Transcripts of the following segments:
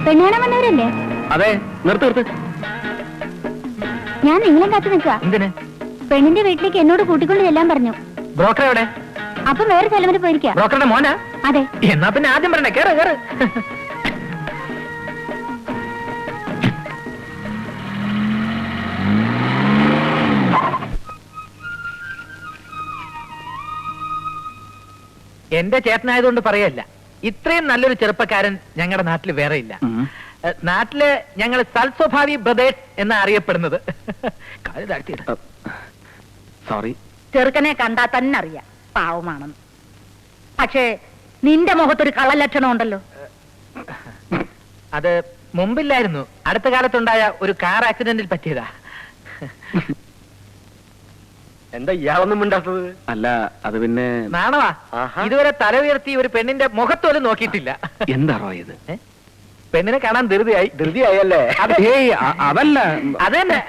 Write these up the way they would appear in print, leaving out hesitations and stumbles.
പെണ്ണാണാൻ വന്നവരല്ലേ? അതെ, നിർത്ത്. ഞാൻ നിങ്ങളെ കാത്തു നിൽക്കുക. എന്തിന്? പെണ്ണിന്റെ വീട്ടിലേക്ക് എന്നോട് കൂട്ടിക്കൊണ്ട് ചെല്ലാൻ പറഞ്ഞു. ബ്രോക്കർ എവിടെ? അപ്പൊ വേറെ സ്ഥലം വരെ പോയിരിക്കാം. ബ്രോക്കറുടെ മോനാ? അതെ. എന്നാ പിന്നെ ആദ്യം പറയണേ, കേറ് കേറ്. എന്റെ ചേട്ടനായതുകൊണ്ട് പറയല്ല, ഇത്രയും നല്ലൊരു ചെറുപ്പക്കാരൻ ഞങ്ങളുടെ നാട്ടിൽ വേറെ ഇല്ല. നാട്ടില് ഞങ്ങൾ സൽസ്വഭാവി ബ്രദേഴ്സ് എന്നാ അറിയപ്പെടുന്നത്. സോറി. ചെറുക്കനെ കണ്ടാ തന്നെ അറിയാം പാവമാണെന്ന്. പക്ഷേ നിന്റെ മുഖത്തൊരു കള്ളലക്ഷണം ഉണ്ടല്ലോ. അത് മുമ്പില്ലായിരുന്നു, അടുത്ത കാലത്തുണ്ടായ ഒരു കാർ ആക്സിഡന്റിൽ പറ്റിയതാ. എന്താ ഇയാളൊന്നും മിണ്ടാത്തത്? അല്ല, അത് പിന്നെ നാണവാ. ഇതുവരെ തല ഉയർത്തി ഒരു പെണ്ണിന്റെ മുഖത്തോലും നോക്കിയിട്ടില്ല. എന്താണോ ഇത്? പെണ്ണിനെ കാണാൻ ധൃതിയായല്ലേ? അതല്ല, അതന്നെ.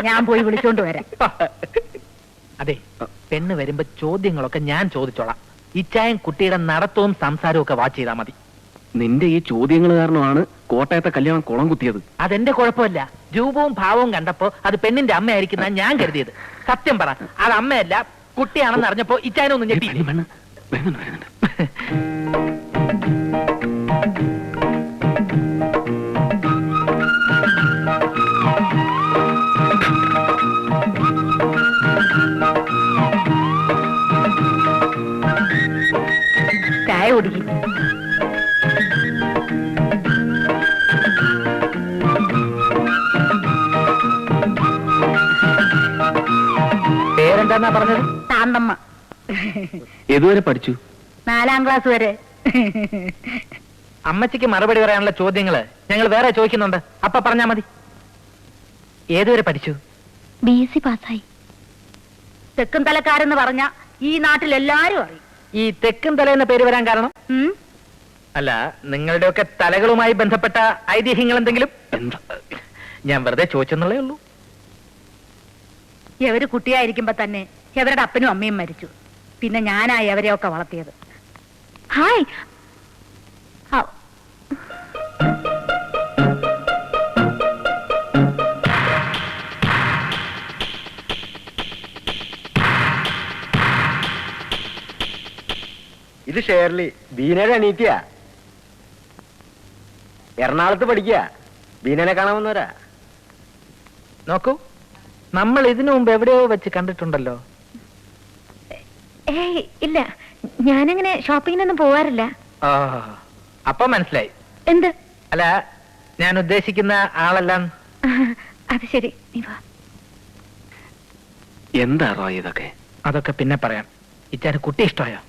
ഞാൻ പോയി വിളിച്ചോണ്ട് വരാം. അതെ, പെണ്ണ് വരുമ്പോ ചോദ്യങ്ങളൊക്കെ ഞാൻ ചോദിച്ചോളാം. ഇച്ചായം കുട്ടിയുടെ നടത്തവും സംസാരവും ഒക്കെ വാച്ച് ചെയ്താൽ മതി. നിന്റെ ഈ ചോദ്യങ്ങൾ കാരണമാണ് കോട്ടയത്തെ കല്യാണം കുളം കുത്തിയത്. അതെന്റെ കുഴപ്പമില്ല. രൂപവും ഭാവവും കണ്ടപ്പോ അത് പെണ്ണിന്റെ അമ്മയായിരിക്കുന്ന ഞാൻ കരുതിയത്. സത്യം പറ, അത് അമ്മയല്ല കുട്ടിയാണെന്ന് അറിഞ്ഞപ്പോ ഇച്ചായനൊന്നും ഞെട്ടി. ചായ കുടിക്കും. പേരെന്താ പറഞ്ഞത്? ശാന്തമ്മ. ഏതുവരെ പഠിച്ചു? 4ാം ക്ലാസ് വരെ. അമ്മച്ചിക്ക് മറുപടി പറയാനുള്ള ചോദ്യങ്ങള് ഞങ്ങൾ വേറെ ചോദിക്കുന്നുണ്ട്, അപ്പൊ പറഞ്ഞാ മതി. ഏതുവരെ പഠിച്ചു? BSc പാസ്സായി. തെക്കും തലക്കാരെന്ന് പറഞ്ഞ ഈ നാട്ടിൽ എല്ലാരും അറിയും. ഈ തെക്കും തല എന്ന പേര് വരാൻ കാരണം? അല്ല, നിങ്ങളുടെയൊക്കെ തലകളുമായി ബന്ധപ്പെട്ട ഐതിഹ്യങ്ങൾ എന്തെങ്കിലും? ഞാൻ വെറുതെ ചോദിച്ചെന്നുള്ളേ ഉള്ളൂ. എവര് കുട്ടിയായിരിക്കുമ്പോ തന്നെ എവരുടെ അപ്പനും അമ്മയും മരിച്ചു. പിന്നെ ഞാനായി അവരെയൊക്കെ വളർത്തിയത്. ഹായ്. ഇത് ഷേർലി, ബീനയുടെ അനീറ്റിയാ. എറണാകുളത്ത് പഠിക്കുക. ബീനനെ കാണാമെന്നവരാ. നോക്കൂ, നമ്മൾ ഇതിനു മുമ്പ് എവിടെയോ വെച്ച് കണ്ടിട്ടുണ്ടല്ലോ. ഏയ് ഇല്ല, ഞാനങ്ങനെ ഷോപ്പിങ്ങിനൊന്നും പോവാറില്ല. അപ്പൊ മനസ്സിലായി. എന്ത്? അല്ല, ഞാൻ ഉദ്ദേശിക്കുന്ന ആളെല്ലാം. അത് ശരി, നീ വാ. എന്താണോ ഇതൊക്കെ? അതൊക്കെ പിന്നെ പറയാം. ഇച്ചാന് കുട്ടി ഇഷ്ടമായോ?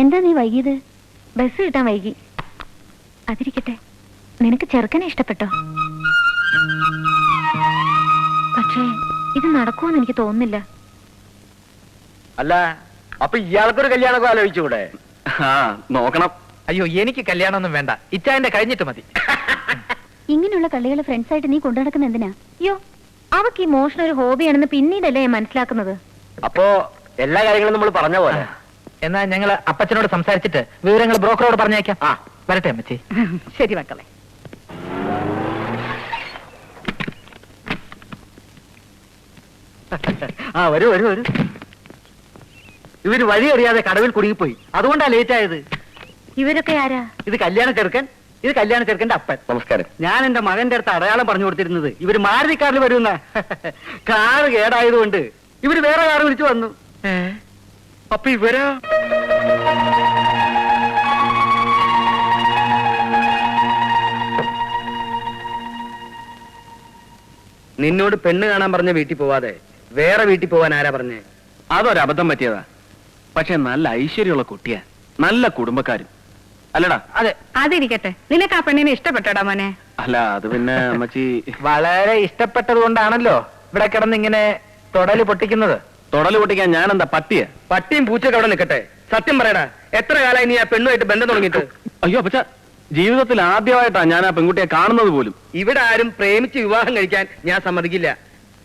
എന്താ നീ വൈകിയത്? ബസ് കിട്ടാൻ വൈകി. അതിരിക്കട്ടെ, നിനക്ക് ചെറുക്കനെ ഇഷ്ടപ്പെട്ടോ? പക്ഷേ ഇത് നടക്കുമെന്ന് എനിക്ക് തോന്നുന്നില്ല. അല്ല, അപ്പൊ ഇയാൾക്കൊരു കല്യാണമൊക്കെ ആലോചിച്ചുകൂടെ? നോക്കണം. അയ്യോ, എനിക്ക് കല്യാണമൊന്നും വേണ്ട. ഇച്ചായന്റെ കഴിഞ്ഞിട്ട് മതി. ഇങ്ങനെയുള്ള കളികളെ ഫ്രണ്ട്സായിട്ട് നീ കൊണ്ടു നടക്കുന്ന എന്തിനാ? അയ്യോ, അവക്ക് ഈ മോഷണം ഒരു ഹോബിയാണെന്ന് പിന്നീടല്ലേ ഞാൻ മനസ്സിലാക്കുന്നത്. അപ്പോ എല്ലാ കാര്യങ്ങളും നമ്മൾ പറഞ്ഞ പോലെ. എന്നാ ഞങ്ങൾ അപ്പച്ചനോട് സംസാരിച്ചിട്ട് വിവരങ്ങൾ ബ്രോക്കറോട് പറഞ്ഞേക്കാം. വരട്ടെ അമ്മച്ചി. ശരി മക്കളെ. വരൂ വരൂ വരൂ. ഇവര് വഴി അറിയാതെ കടവിൽ കുടുങ്ങിപ്പോയി, അതുകൊണ്ടാ ലേറ്റ് ആയത്. ഇവരൊക്കെ ആരാ? ഇത് കല്യാണ ചെറുക്കൻ, ഇത് കല്യാണ ചെറുക്കന്റെ അപ്പൻ. നമസ്കാരം. ഞാൻ എന്റെ മകന്റെ അടുത്ത് അടയാളം പറഞ്ഞു കൊടുത്തിരുന്നത് ഇവര് മാരുതി കാറിൽ വരുന്ന. കാറ് കേടായതുകൊണ്ട് ഇവര് വേറെ കാറ് വിളിച്ചു വന്നു. അപ്പൊ ഇവരാ? നിന്നോട് പെണ്ണ് കാണാൻ പറഞ്ഞ വീട്ടിൽ പോവാതെ വേറെ വീട്ടിൽ പോവാൻ ആരാ പറഞ്ഞേ? അതൊരബദ്ധം പറ്റിയതാ. പക്ഷെ നല്ല ഐശ്വര്യമുള്ള കുട്ടിയാ, നല്ല കുടുംബക്കാരും. അല്ലടാ? അതെ. അതിരിക്കട്ടെ, നിനക്ക് ആ പെണ്ണിനെ ഇഷ്ടപ്പെട്ടോടാ മോനെ? അല്ല, അത് പിന്നെ അമ്മച്ചി വളരെ ഇഷ്ടപ്പെട്ടത് കൊണ്ടാണല്ലോ ഇവിടെ കിടന്ന് ഇങ്ങനെ തൊടല് പൊട്ടിക്കുന്നത്. തൊടല് പൊട്ടിക്കാൻ ഞാൻ എന്താ പട്ടിയ? പട്ടിയും പൂച്ചയൊക്കെ അവിടെ നിൽക്കട്ടെ. സത്യം പറയടാ, എത്ര കാലമായി നീ ആ പെണ്ണുമായിട്ട് ബന്ധം തുടങ്ങിയിട്ട്? അയ്യോ അപ്പച്ച, ജീവിതത്തിൽ ആദ്യമായിട്ടാ ഞാൻ ആ പെൺകുട്ടിയെ കാണുന്നത് പോലും. ഇവിടെ ആരും പ്രേമിച്ച് വിവാഹം കഴിക്കാൻ ഞാൻ സമ്മതിക്കില്ല.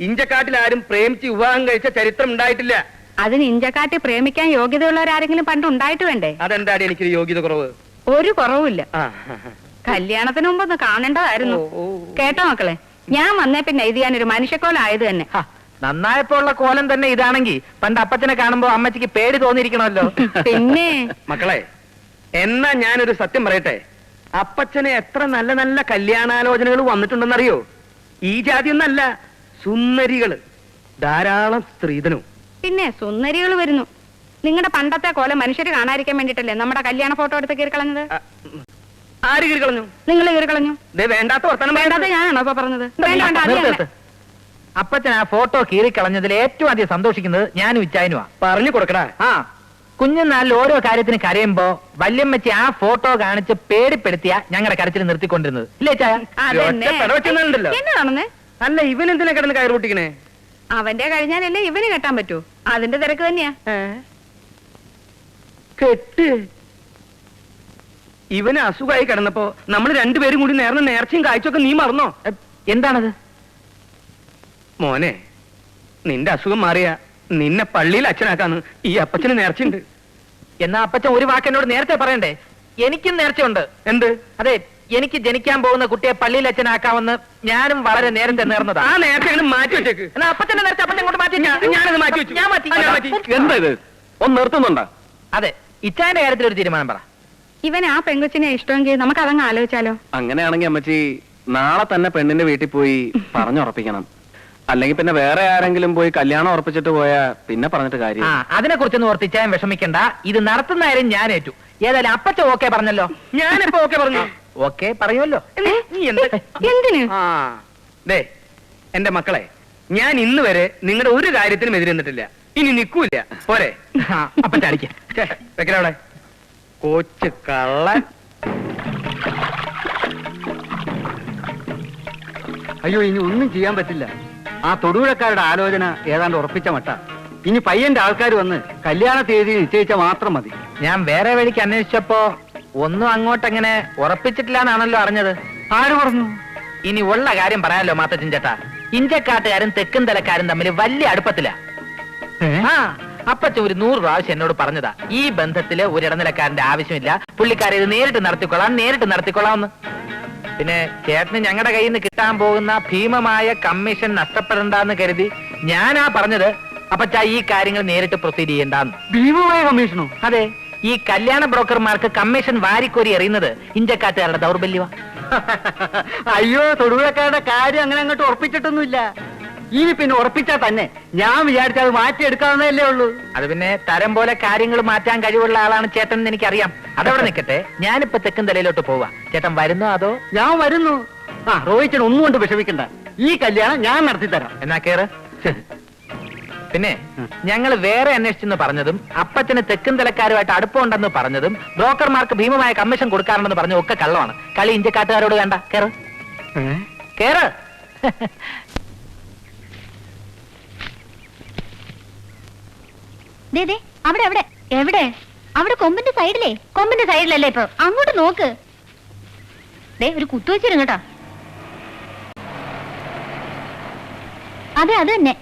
ഇഞ്ചക്കാട്ടിൽ ആരും പ്രേമിച്ച് വിവാഹം കഴിച്ച ചരിത്രം ഉണ്ടായിട്ടില്ല. അതിന് ഇഞ്ചക്കാട്ടി പ്രേമിക്കാൻ യോഗ്യതയുള്ളവരാരെങ്കിലും പണ്ട് ഉണ്ടായിട്ട് വേണ്ടേ? അതെന്താടി എനിക്കൊരു യോഗ്യത കുറവ്? ഒരു കുറവുമില്ല. ആ, കല്യാണത്തിന് മുമ്പ് ഒന്ന് കാണേണ്ടതായിരുന്നു. കേട്ടോ മക്കളെ, ഞാൻ വന്നേ പിന്നെ ഇത് ഞാനൊരു മനുഷ്യക്കോലായത് തന്നെ. ഹ, നന്നായപ്പോ ഉള്ള കോലം തന്നെ ഇതാണെങ്കിൽ പണ്ട് അപ്പച്ചനെ കാണുമ്പോ അമ്മച്ചിക്ക് പേടി തോന്നിയിരിക്കണമല്ലോ. പിന്നെ മക്കളെ, എന്നാ ഞാനൊരു സത്യം പറയട്ടെ. അപ്പച്ചന് എത്ര നല്ല നല്ല കല്യാണാലോചനകൾ വന്നിട്ടുണ്ടെന്നറിയോ? ഈ ജാതി ഒന്നല്ല, സുന്ദരികള് ധാരാളം സ്ത്രീധനവും. പിന്നെ സുന്ദരികൾ വരുന്നു. നിങ്ങളുടെ പണ്ടത്തെ കോലം മനുഷ്യര് കാണാതിരിക്കാൻ വേണ്ടിട്ടല്ലേ നമ്മുടെ കല്യാണ ഫോട്ടോ എടുത്ത് കീറിക്കളഞ്ഞത്? ആര് കീറി കളഞ്ഞു? നിങ്ങൾ കീറിക്കളഞ്ഞു. വേണ്ടാത്ത വർത്തമാനം വേണ്ടാതെ ഞാനാണോ ഇപ്പൊ പറഞ്ഞത്? വേണ്ട, വേണ്ട, അത് നിർത്ത്, ഞാൻ- നിർത്ത്. അപ്പച്ചൻ ആ ഫോട്ടോ കീറിക്കളഞ്ഞതിൽ ഏറ്റവും അധികം സന്തോഷിക്കുന്നത് ഞാനും ഇച്ചായനുമാ. പറഞ്ഞു കൊടുക്കടാ. ആ, കുഞ്ഞുനാളിൽ ഓരോ കാര്യത്തിന് കരയുമ്പോ വല്യമ്മച്ചി ആ ഫോട്ടോ കാണിച്ച് പേടിപ്പെടുത്തിയ ഞങ്ങളുടെ കരച്ചിൽ നിർത്തിക്കൊണ്ടിരുന്നത് ഇല്ലേ ചായ? അതന്നെ. ഒറ്റ പെടവെച്ചുന്നുണ്ടല്ലോ. എന്നതാണെന്ന്? അല്ല, ഇവൻ എന്തിനാ കിടന്ന് കയറി പൊട്ടിക്കണേ? അവന്റെ കഴിഞ്ഞാലല്ലേ ഇവന് കെട്ടാൻ പറ്റൂ. അതിന്റെ തിരക്ക് തന്നെയാ. കെട്ട്. ഇവന് അസുഖമായി കിടന്നപ്പോ നമ്മൾ രണ്ടുപേരും കൂടി നേർന്ന നേർച്ചയും കാഴ്ചയൊക്കെ നീ മറന്നോ? എന്താണത്? മോനെ, നിന്റെ അസുഖം മാറിയ നിന്നെ പള്ളിയിൽ അച്ഛനാക്കാന്ന് ഈ അപ്പച്ചന് നേർച്ചയുണ്ട്. എന്നാ അപ്പച്ചൻ ഒരു വാക്ക് എന്നോട് നേരത്തെ പറയണ്ടേ? എനിക്കും നേർച്ചയുണ്ട്. എന്ത്? അതെ, എനിക്ക് ജനിക്കാൻ പോകുന്ന കുട്ടിയെ പള്ളിയിൽ അച്ഛനാക്കാമെന്ന് ഞാനും വളരെ നേരത്തെ നേർന്നതാ. ആ നേർച്ച അങ്ങട് മാറ്റി വെച്ചേക്ക്. എന്നാ അപ്പച്ചന്റെ നേർച്ച അപ്പച്ചൻ കൊണ്ട് മാറ്റി. ഞാനത് മാറ്റി വെച്ചു. ഞാൻ മാറ്റി. ആ, ഞാൻ മാറ്റി. എന്താ ഇത്? ഒന്ന് നിർത്തുന്നുണ്ടാ? അതെ, ഇച്ചാന്റെ കാര്യത്തിൽ ഒരു തീരുമാനം പറ. ഇവൻ ആ പെങ്കൊച്ചിനെ ഇഷ്ടമെങ്കിൽ നമുക്ക് അതങ്ങ് ആലോചിച്ചാലോ? അങ്ങനെയാണെങ്കിൽ അമ്മച്ചി നാളെ തന്നെ പെണ്ണിന്റെ വീട്ടിൽ പോയി പറഞ്ഞുറപ്പിക്കണം. അല്ലെങ്കിൽ പിന്നെ വേറെ ആരെങ്കിലും പോയി കല്യാണം ഉറപ്പിച്ചിട്ട് പോയാ പിന്നെ പറഞ്ഞിട്ട് ആ, കാര്യം. അതിനെ കുറിച്ചൊന്നും ഓർത്ത് ഇച്ചായൻ വിഷമിക്കണ്ട. ഇത് നടത്തുന്ന കാര്യം ഞാൻ ഏറ്റു. ഏതായാലും അപ്പച്ച ഓക്കെ പറഞ്ഞല്ലോ. ഞാനിപ്പോ ഓക്കെ പറഞ്ഞു. ഓക്കെ പറയുമല്ലോ. നീ എന്ത്? എന്തിന്? ആ, ദേ എന്റെ മക്കളെ, ഞാൻ ഇന്ന് വരെ നിങ്ങളുടെ ഒരു കാര്യത്തിനും എതിരെ നിന്നിട്ടില്ല. ഇനി നിൽക്കൂല. പോരെ? അപ്പച്ച അടിക്ക. വെക്കലവിടെ കോച്ച് കള്ള. അയ്യോ, ഇനി ഒന്നും ചെയ്യാൻ പറ്റില്ല. ആ തൊടുപുഴക്കാരുടെ ആലോചന ഏതാണ്ട് ഉറപ്പിച്ച മട്ട. ഇനി പയ്യന്റെ ആൾക്കാർ വന്ന് കല്യാണ തീയതി നിശ്ചയിച്ച മാത്രം മതി. ഞാൻ വേറെ വഴിക്ക് അന്വേഷിച്ചപ്പോ ഒന്നും അങ്ങോട്ടങ്ങനെ ഉറപ്പിച്ചിട്ടില്ല എന്നാണല്ലോ അറിഞ്ഞത്. ആര് പറഞ്ഞു? ഇനി ഉള്ള കാര്യം പറയാലോ മാത്തച്ഛൻ ചേട്ടാ. ഇഞ്ചക്കാട്ടുകാരും തെക്കും തലക്കാരും തമ്മിൽ വലിയ അടുപ്പത്തില. ആ, അപ്പച്ച ഒരു 100 പ്രാവശ്യം എന്നോട് പറഞ്ഞതാ, ഈ ബന്ധത്തില് ഒരു ഇടനിലക്കാരന്റെ ആവശ്യമില്ല, പുള്ളിക്കാരെ ഇത് നേരിട്ട് നടത്തിക്കൊള്ളാമെന്ന്. പിന്നെ ചേട്ടന് ഞങ്ങളുടെ കയ്യിൽ നിന്ന് കിട്ടാൻ പോകുന്ന ഭീമമായ കമ്മീഷൻ നഷ്ടപ്പെടണ്ടെന്ന് കരുതി ഞാനാ പറഞ്ഞത് അപ്പച്ച ഈ കാര്യങ്ങൾ നേരിട്ട് പ്രൊസീഡ് ചെയ്യണ്ടെന്ന്. ഭീമമായ കമ്മീഷനോ? അതെ, ഈ കല്യാണ ബ്രോക്കർമാർക്ക് കമ്മീഷൻ വാരിക്കോരി എറിയുന്നത് ഇഞ്ചക്കാട്ടുകാരുടെ ദൗർബല്യമാ. അയ്യോ, തൊടുപുഴക്കാരുടെ കാര്യം അങ്ങനെ അങ്ങോട്ട് ഉറപ്പിച്ചിട്ടൊന്നുമില്ല. ഇനി പിന്നെ ഉറപ്പിച്ചാൽ തന്നെ ഞാൻ വിചാരിച്ച അത് മാറ്റിയെടുക്കാവുന്നതല്ലേ ഉള്ളൂ. അത് പിന്നെ തരം പോലെ കാര്യങ്ങൾ മാറ്റാൻ കഴിവുള്ള ആളാണ് ചേട്ടൻ എന്ന് എനിക്കറിയാം. അതവിടെ നിൽക്കട്ടെ, ഞാനിപ്പോ തെക്കൻ തലയിലോട്ട് പോവാ. ചേട്ടൻ വരുന്നോ അതോ? ഞാൻ വരുന്നു. ആ, റോഹിച്ചൻ ഒന്നും കൊണ്ട് വിഷമിക്കണ്ട. ഈ കല്യാണം ഞാൻ നടത്തി തരാം. എന്നാ കേറ്. പിന്നെ ഞങ്ങൾ വേറെ അന്വേഷിച്ചെന്ന് പറഞ്ഞതും അപ്പച്ചന് തെക്കൻ തലക്കാരുമായിട്ട് അടുപ്പമുണ്ടെന്ന് പറഞ്ഞതും ബ്രോക്കർമാർക്ക് ഭീമമായ കമ്മീഷൻ കൊടുക്കാറുണ്ടെന്ന് പറഞ്ഞതും ഒക്കെ കള്ളമാണ്. കളി ഇഞ്ചക്കാട്ടുകാരോട് വേണ്ട. കേറ് കേറ്. അവിടെ എവിടെ? അവിടെ കൊമ്പിന്റെ സൈഡിലേ. കൊമ്പിന്റെ സൈഡിലല്ലേ ഇപ്പൊ? അങ്ങോട്ട് നോക്ക്. ഒരു കുത്തു വെച്ചിരും കേട്ടോ. അതെ, അത് തന്നെ.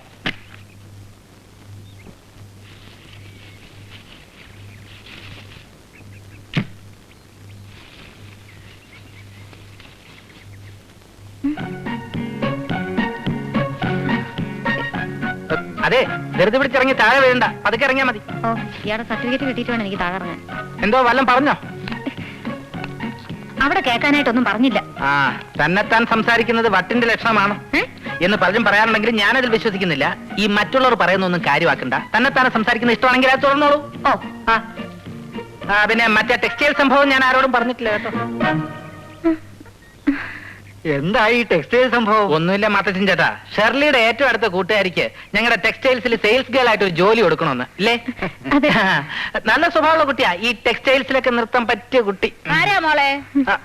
അതെ, ധൃതി പിടിച്ചിറങ്ങി താഴെ വീഴണ്ട, പതുക്കെ ഇറങ്ങിയാ മതി. ഓ, ഇയാളുടെ സർട്ടിഫിക്കറ്റ് കിട്ടിയിട്ട് വേണം എനിക്ക് താഴെ. എന്തോ വല്ലതും പറഞ്ഞോ? അവിടെ കേൾക്കാനായിട്ടൊന്നും പറഞ്ഞില്ല. ആ, തന്നെത്താൻ സംസാരിക്കുന്നത് വട്ടിന്റെ ലക്ഷണമാണ് എന്ന് പലരും പറയാറുണ്ടെങ്കിലും ഞാനതിൽ വിശ്വസിക്കുന്നില്ല. ഈ മറ്റുള്ളവർ പറയുന്നൊന്നും കാര്യമാക്കണ്ട. തന്നെത്താനെ സംസാരിക്കുന്ന ഇഷ്ടമാണെങ്കിൽ അത് തുറന്നോളൂ. ഓ, പിന്നെ മറ്റേ ടെക്സ്റ്റൈൽ സംഭവം ഞാൻ ആരോടും പറഞ്ഞിട്ടില്ല കേട്ടോ. എന്തായി ടെക്സ്റ്റൈൽ സംഭവം? ഒന്നുമില്ല മാത്തച്ഛൻ ചേട്ടാ, ഷെർലിയുടെ ഏറ്റവും അടുത്ത കൂട്ടുകാരിക്ക് ഞങ്ങളുടെ ടെക്സ്റ്റൈൽസിൽ സെയിൽസ് ഗേൾ ആയിട്ട് ഒരു ജോലി കൊടുക്കണമെന്ന് ഇല്ലേ? നല്ല സ്വഭാവമുള്ള കുട്ടിയാ, ഈ ടെക്സ്റ്റൈൽസിലൊക്കെ നൃത്തം പറ്റിയ കുട്ടി. ആരാ മോളെ? ആ,